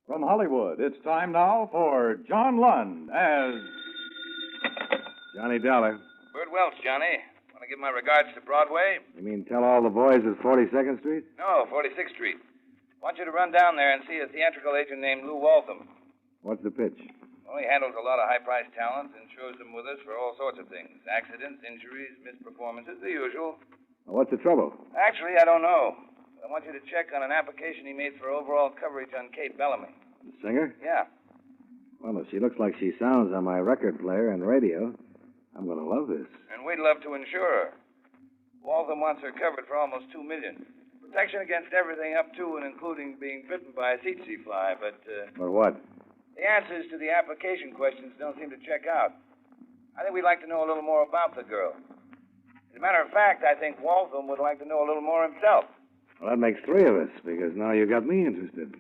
From Hollywood, it's time now for John Lund as Johnny Dollar. Bird Welch, Johnny. Want to give my regards to Broadway? You mean tell all the boys at 42nd Street? No, 46th Street. Want you to run down there and see a theatrical agent named Lou Waltham. What's the pitch? Well, he handles a lot of high-priced talent and shows them with us for all sorts of things. Accidents, injuries, missed performances, the usual. Well, what's the trouble? Actually, I don't know. I want you to check on an application he made for overall coverage on Cape Bellamy. The singer? Yeah. Well, if she looks like she sounds on my record player and radio, I'm going to love this. And we'd love to insure her. Waltham wants her covered for almost $2 million. Protection against everything up to and including being bitten by a tsetse fly, but... But what? The answers to the application questions don't seem to check out. I think we'd like to know a little more about the girl. As a matter of fact, I think Waltham would like to know a little more himself. Well, that makes three of us, because now you got me interested.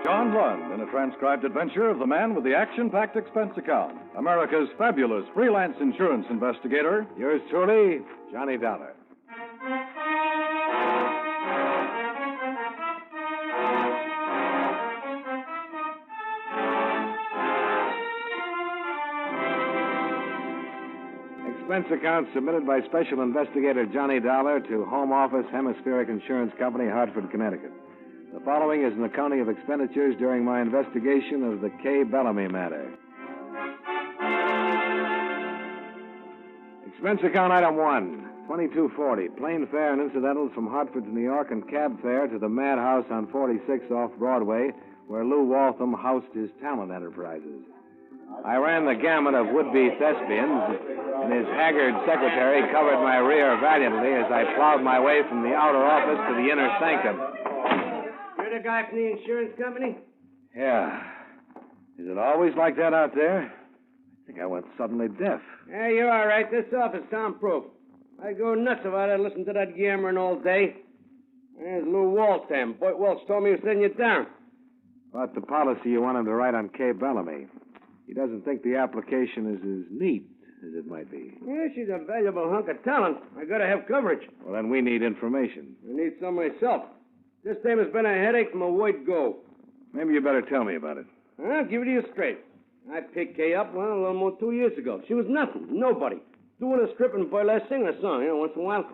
John Lund in a transcribed adventure of the man with the action-packed expense account, America's fabulous freelance insurance investigator. Yours truly, Johnny Dollar. Expense account submitted by Special Investigator Johnny Dollar to Home Office Hemispheric Insurance Company, Hartford, Connecticut. The following is an accounting of expenditures during my investigation of the K. Bellamy matter. Expense account item 1, $22.40. Plane fare and incidentals from Hartford to New York and cab fare to the Madhouse on 46 off Broadway, where Lou Waltham housed his talent enterprises. I ran the gamut of would-be thespians, and his haggard secretary covered my rear valiantly as I plowed my way from the outer office to the inner sanctum. You're the guy from the insurance company? Yeah. Is it always like that out there? I think I went suddenly deaf. Yeah, you're all right. This office soundproof. I'd go nuts if I had to listen to that yammering all day. There's Lou Waltham. Boy, Welch told me he was setting you down. About the policy you want him to write on K. Bellamy. He doesn't think the application is as neat as it might be. Yeah, she's a valuable hunk of talent. I gotta have coverage. Well, then we need information. I need some myself. This time has been a headache from a word go. Maybe you better tell me about it. I'll give it to you straight. I picked Kay up, well, a little more than 2 years ago. She was nothing, nobody. Doing a strip and burlesque, singing a song, once in a while.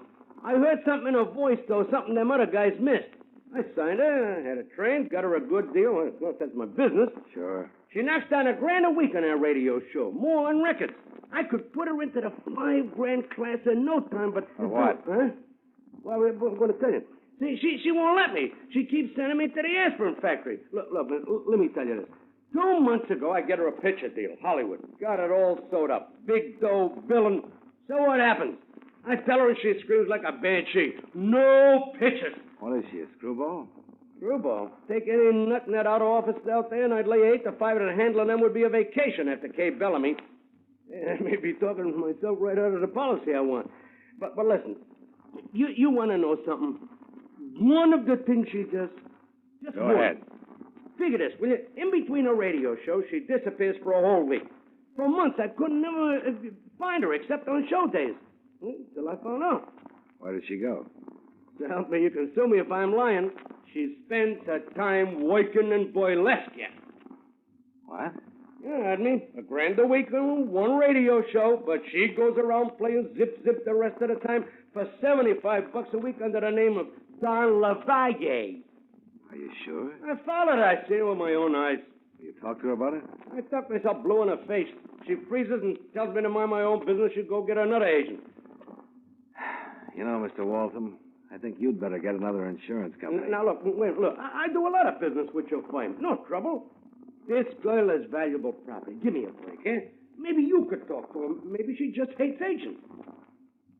I heard something in her voice, though, something them other guys missed. I signed her, had her trained, got her a good deal. Well, that's my business. Sure. She knocks down $1,000 a week on her radio show, more on records. I could put her into the $5,000 class in no time, but... For what? Huh? Well, I'm going to tell you. See, she won't let me. She keeps sending me to the aspirin factory. Look, let me tell you this. 2 months ago, I get her a picture deal, Hollywood. Got it all sewed up. Big dough, billing. So what happens? I tell her and she screams like a banshee. No pictures. What is she, a screwball? Screwball? Take any nut in that outer office out there, and I'd lay 8 to 5 that handling them would be a vacation after K. Bellamy. Yeah, I may be talking to myself right out of the policy I want. But listen, you want to know something? One of the things she does... Just Go one. ahead. Figure this, will you? In between her radio shows, she disappears for a whole week. For months, I couldn't never find her except on show days. Till I found out. Where did she go? So help me, you can sue me if I'm lying. She spends her time working in burlesque. What? Yeah, I mean, $1,000 a week on one radio show, but she goes around playing zip the rest of the time for $75 a week under the name of Don LaValle. Are you sure? I followed her. I seen her with my own eyes. You talked to her about it? I tucked myself blue in her face. She freezes and tells me to mind my own business. She'd go get another agent. You know, Mr. Waltham, I think you'd better get another insurance company. Now, look. I do a lot of business with your firm. No trouble. This girl is valuable property. Give me a break, eh? Maybe you could talk to her. Maybe she just hates agents.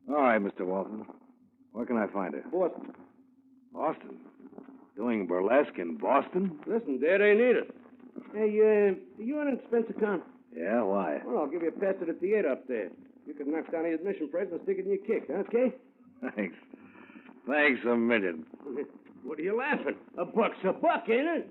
All right, Mr. Waltham. Where can I find her? Boston. Boston? Doing burlesque in Boston? Listen, there they need it. Hey, you on an expense account? Yeah, why? Well, I'll give you a pass to the theater up there. You can knock down the admission price and stick it in your kick, okay? Thanks. Thanks a million. What are you laughing? A buck's a buck, ain't it?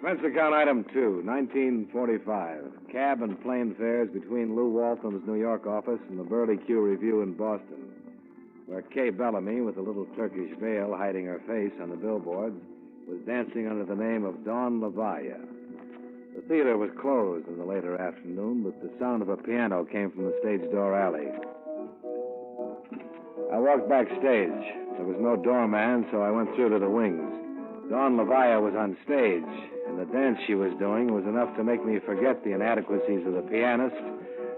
Expense account item 2, 1945. Cab and plane fares between Lou Waltham's New York office and the Burley Q Review in Boston, where Kay Bellamy, with a little Turkish veil hiding her face on the billboards, was dancing under the name of Dawn LaValla. The theater was closed in the later afternoon, but the sound of a piano came from the stage door alley. I walked backstage. There was no doorman, so I went through to the wings. Dawn LaValla was on stage, and the dance she was doing was enough to make me forget the inadequacies of the pianist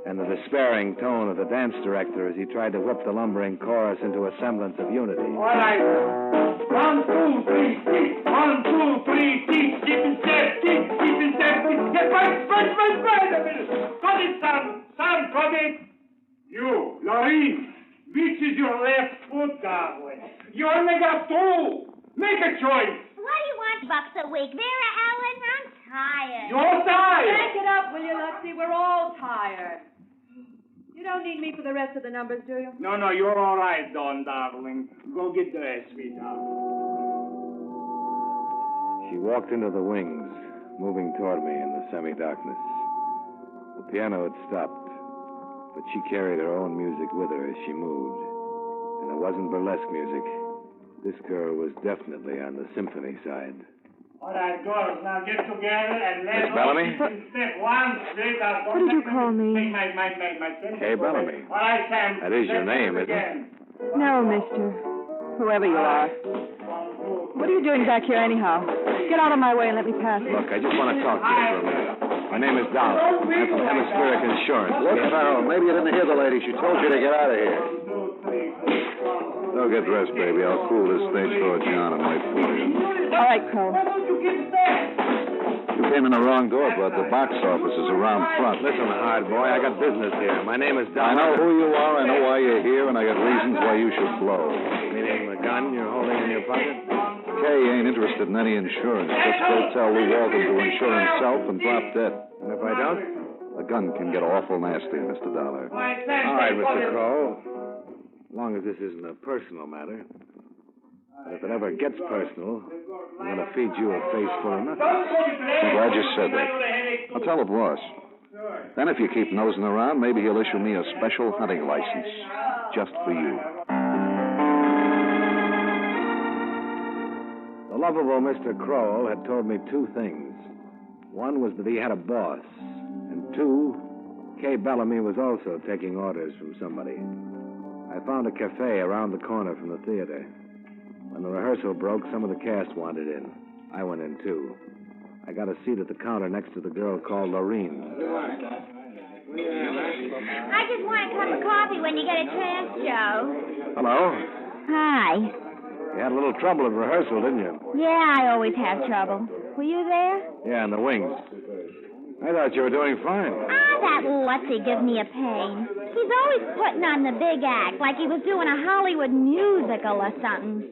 and the despairing tone of the dance director as he tried to whip the lumbering chorus into a semblance of unity. All right. 1, 2, 3, 6. 1, 2, 3, 6. Keep in step, keep in step. Get right a minute. Got it, son. Son, got it. You, Lorraine, which is your left foot, darling? You're mega too. Make a choice. What do you want, bucks a week? Vera Ellen, I'm tired. You're tired. Back it up, will you, Luxie? We're all tired. You don't need me for the rest of the numbers, do you? No, you're all right, Dawn, darling. Go get dressed, sweetheart. She walked into the wings, moving toward me in the semi-darkness. The piano had stopped, but she carried her own music with her as she moved. And it wasn't burlesque music. This girl was definitely on the symphony side. All right, girls, now get together and let's Miss Bellamy? Step one, straight out. What did you call me? My Kay Bellamy. All right, Sam. That is your name, isn't it? No, mister. Whoever you are. What are you doing back here anyhow? Get out of my way and let me pass. Look, I just want to talk to you for a minute. My name is Dollar. I'm from Hemispheric Insurance. Look, Farrell, maybe you didn't hear the lady. She told you to get out of here. Don't get dressed, baby. I'll cool this stage door, John, and wait for you. All right, Crow. You came in the wrong door, bud. The box office is around front. Listen, hard boy, I got business here. My name is Dollar. I know who you are, I know why you're here, and I got reasons why you should blow. Meaning the gun you're holding in your pocket? Kay ain't interested in any insurance. Just go tell Lou Walton to insure himself and drop dead. And if I don't? The gun can get awful nasty, Mr. Dollar. All right, Mr. Crow. As long as this isn't a personal matter. But if it ever gets personal, I'm going to feed you a face full of nothing. I'm glad you said that. I'll tell the boss. Then if you keep nosing around, maybe he'll issue me a special hunting license. Just for you. The lovable Mr. Crowell had told me two things. One was that he had a boss. And two, Kay Bellamy was also taking orders from somebody. I found a cafe around the corner from the theater. When the rehearsal broke, some of the cast wanted in. I went in, too. I got a seat at the counter next to the girl called Lorene. I just want a cup of coffee when you get a chance, Joe. Hello? Hi. You had a little trouble at rehearsal, didn't you? Yeah, I always have trouble. Were you there? Yeah, in the wings. I thought you were doing fine. That Lutzy gives me a pain. He's always putting on the big act, like he was doing a Hollywood musical or something.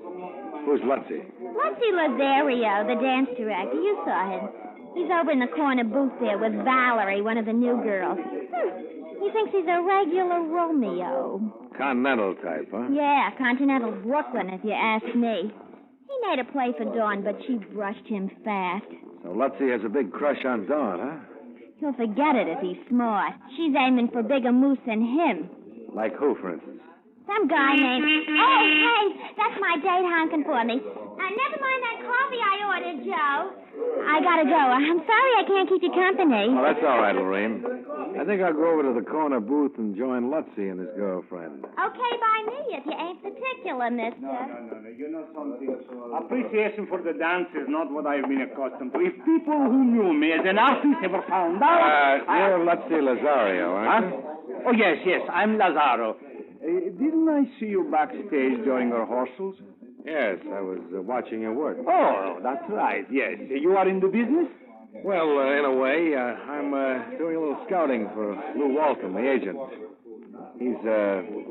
Who's Lutzy? Lutzy Lazario, the dance director. You saw him. He's over in the corner booth there with Valerie, one of the new girls. He thinks he's a regular Romeo. Continental type, huh? Yeah, Continental Brooklyn, if you ask me. He made a play for Dawn, but she brushed him fast. So Lutzy has a big crush on Dawn, huh? He'll forget it if he's smart. She's aiming for bigger moose than him. Like who, for instance? Some guy named... Oh, hey, that's my date honking for me. Never mind that coffee I ordered, Joe. I gotta go. I'm sorry I can't keep you company. Oh, that's all right, Lorraine. I think I'll go over to the corner booth and join Lutzy and his girlfriend. Okay by me if you ain't particular, mister. No. You know something? Appreciation for the dance is not what I've been accustomed to. If people who knew me as an artist ever found out... You're Lutzy Lazario, aren't you? Oh, yes, I'm Lazaro. Didn't I see you backstage during rehearsals? Yes, I was watching your work. Oh, that's right, yes. You are in the business? Well, in a way, I'm doing a little scouting for Lou Walton, the agent. He's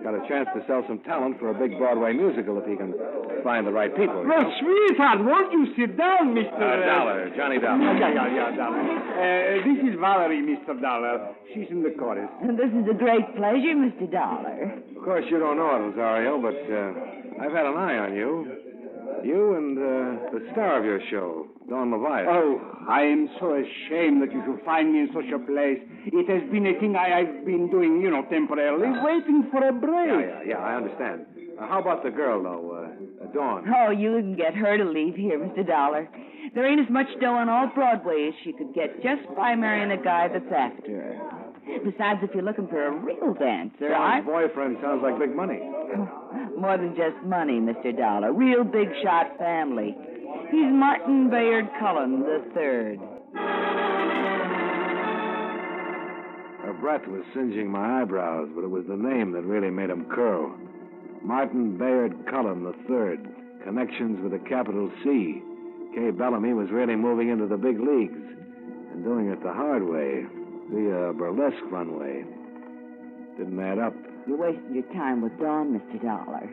got a chance to sell some talent for a big Broadway musical if he can find the right people. Well, sweetheart, won't you sit down, Mr. Dollar, Johnny Dollar. Yeah, Dollar. This is Valerie, Mr. Dollar. She's in the chorus. And this is a great pleasure, Mr. Dollar. Of course, you don't know it, Lazario, but I've had an eye on you. You and the star of your show, Don Leviathan. Oh, I am so ashamed that you should find me in such a place. It has been a thing I've been doing, temporarily, waiting for a break. Yeah, I understand. How about the girl, though, Dawn? Oh, you can get her to leave here, Mr. Dollar. There ain't as much dough on all Broadway as she could get just by marrying a guy that's after her. Besides, if you're looking for a real dancer, Dawn's boyfriend sounds like big money. More than just money, Mr. Dollar. Real big shot family. He's Martin Bayard Cullen III. Her breath was singeing my eyebrows, but it was the name that really made them curl. Martin Bayard Cullen III. Connections with a capital C. Kay Bellamy was really moving into the big leagues and doing it the hard way, via burlesque runway. Didn't add up. You're wasting your time with Dawn, Mr. Dollar.